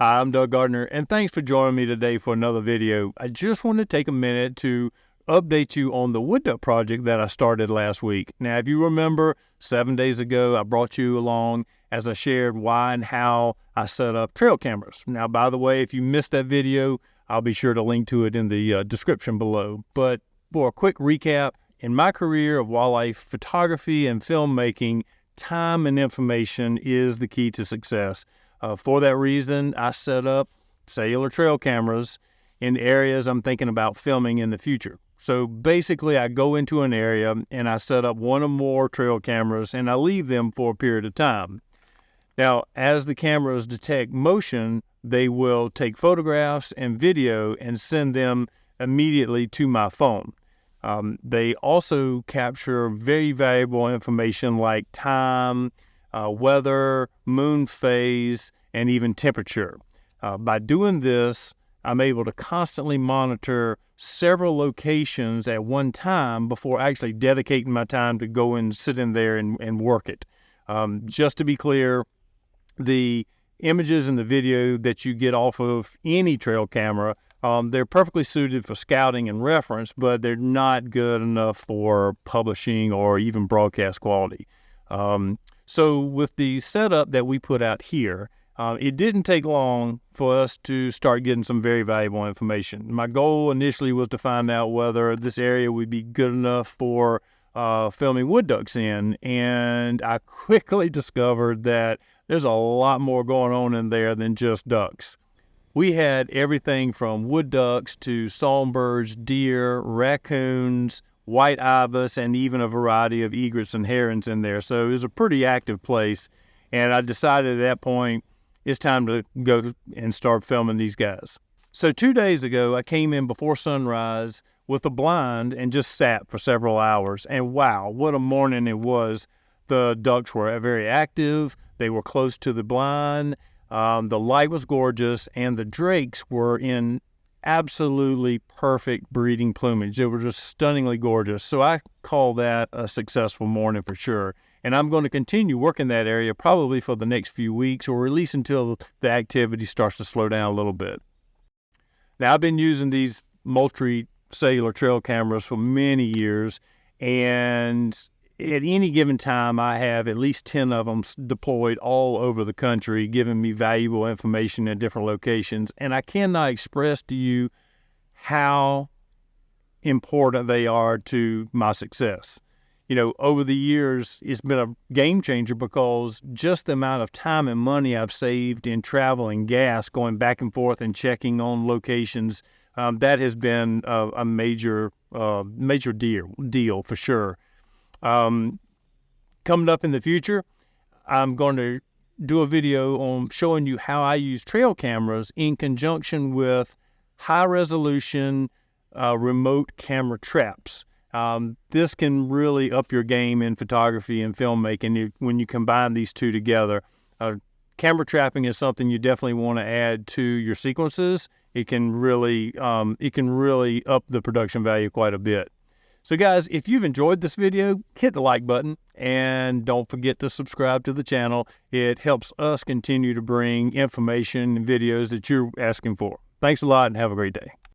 Hi, I'm Doug Gardner, and thanks for joining me today for another video. I just want to take a minute to update you on the wood duck project that I started last week. Now, if you remember, 7 days ago, I brought you along as I shared why and how I set up trail cameras. Now, by the way, if you missed that video, I'll be sure to link to it in the description below. But for a quick recap, in my career of wildlife photography and filmmaking, time and information is the key to success. For that reason, I set up cellular trail cameras in areas I'm thinking about filming in the future. So basically, I go into an area and I set up one or more trail cameras and I leave them for a period of time. Now, as the cameras detect motion, they will take photographs and video and send them immediately to my phone. They also capture very valuable information like time, weather, moon phase, and even temperature. By doing this, I'm able to constantly monitor several locations at one time before actually dedicating my time to go and sit in there and work it. Just to be clear, the images and the video that you get off of any trail camera, they're perfectly suited for scouting and reference, but they're not good enough for publishing or even broadcast quality. So with the setup that we put out here, it didn't take long for us to start getting some very valuable information. My goal initially was to find out whether this area would be good enough for filming wood ducks in, and I quickly discovered that there's a lot more going on in there than just ducks. We had everything from wood ducks to songbirds, deer, raccoons, white ibis, and even a variety of egrets and herons in there. So it was a pretty active place. And I decided at that point, it's time to go and start filming these guys. So 2 days ago, I came in before sunrise with a blind and just sat for several hours. And wow, what a morning it was. The ducks were very active. They were close to the blind. The light was gorgeous, and the drakes were in absolutely perfect breeding plumage. They were just stunningly gorgeous. So I call that a successful morning for sure. And I'm going to continue working that area probably for the next few weeks, or at least until the activity starts to slow down a little bit. Now, I've been using these multi-cellular trail cameras for many years, and at any given time, I have at least 10 of them deployed all over the country, giving me valuable information in different locations. And I cannot express to you how important they are to my success. You know, over the years, it's been a game changer because just the amount of time and money I've saved in travel and gas, going back and forth and checking on locations, that has been a major deal for sure. Coming up in the future, I'm going to do a video on showing you how I use trail cameras in conjunction with high-resolution remote camera traps. This can really up your game in photography and filmmaking when you combine these two together. Camera trapping is something you definitely want to add to your sequences. It can really up the production value quite a bit. So guys, if you've enjoyed this video, hit the like button and don't forget to subscribe to the channel. It helps us continue to bring information and videos that you're asking for. Thanks a lot and have a great day.